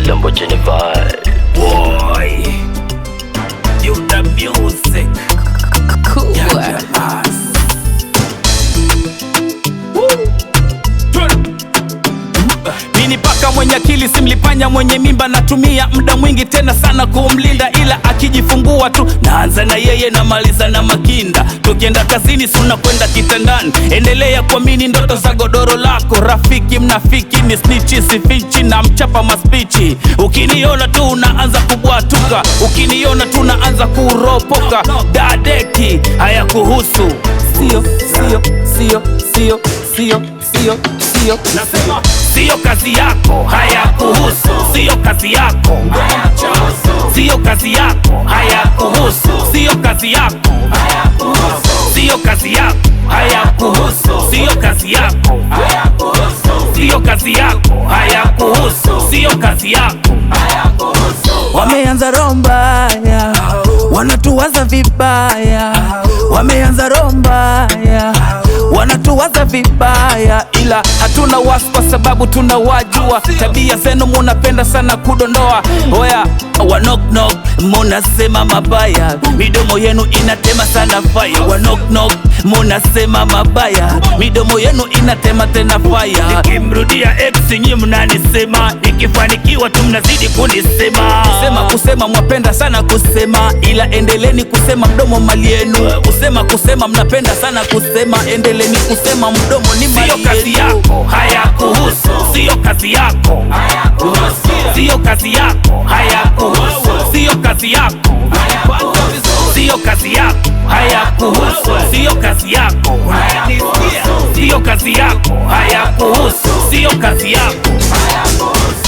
Lamborghini vibe. Boy, you the music. Cool. Mini paka mwenye akili, simlipanya mwenye mimba. Natumia muda mwingi tena sana kumlinda, ila akijifungua tu naanza na yeye na maliza na makinda. Tukienda kazini suna kwenda kitandani, endelea kuamini ndoto za godoro lako. Rafiki mnafiki ni snitchi, sifichi na mchapa maspichi. Ukiniona tu unaanza kubwatuka, ukiniona tu unaanza kuropoka. Dadeki haya kuhusu, sio sio sio sio sio sio sio, nasema sio kazi yako, haya kuhusu. Sio kazi yako, sio kazi yako, haya kuhusu. Sio kazi yako, sio kazi yako, haya kuhusu. Sio kazi yako, sio kazi yako, haya kuhusu. Sio kazi yako. Wameanza roho mbaya, wanatuwaza vibaya. Wameanza roho mbaya, wanatuwaza vibaya, ila hatuna wasi kwa sababu tunawajua. Tabia zenu munapenda sana kudondoa. Oya, wa knock knock, munasema mabaya. Midomo yenu inatema sana fire. Wa knock knock, munasema mabaya. Midomo yenu inatema tena fire. Nikimrudia ex nyi mnanisema, nikifanikiwa tu mnazidi kunisema. Kusema mwapenda sana kusema, ila endeleni kusema, mdomo mali yenu. Kusema mnapenda sana kusema, endeleni kusema, mdomo ni mali yenu. Sio kazi yako, haya kuhusu. Sio kazi yako, haya kuhusu. Sio kazi yako, haya kuhusu. Sio kazi yako, sio kazi yako, haya kuhusu. Sio kazi yako, sio kazi yako, haya kuhusu. Sio kazi yako, haya kuhusu.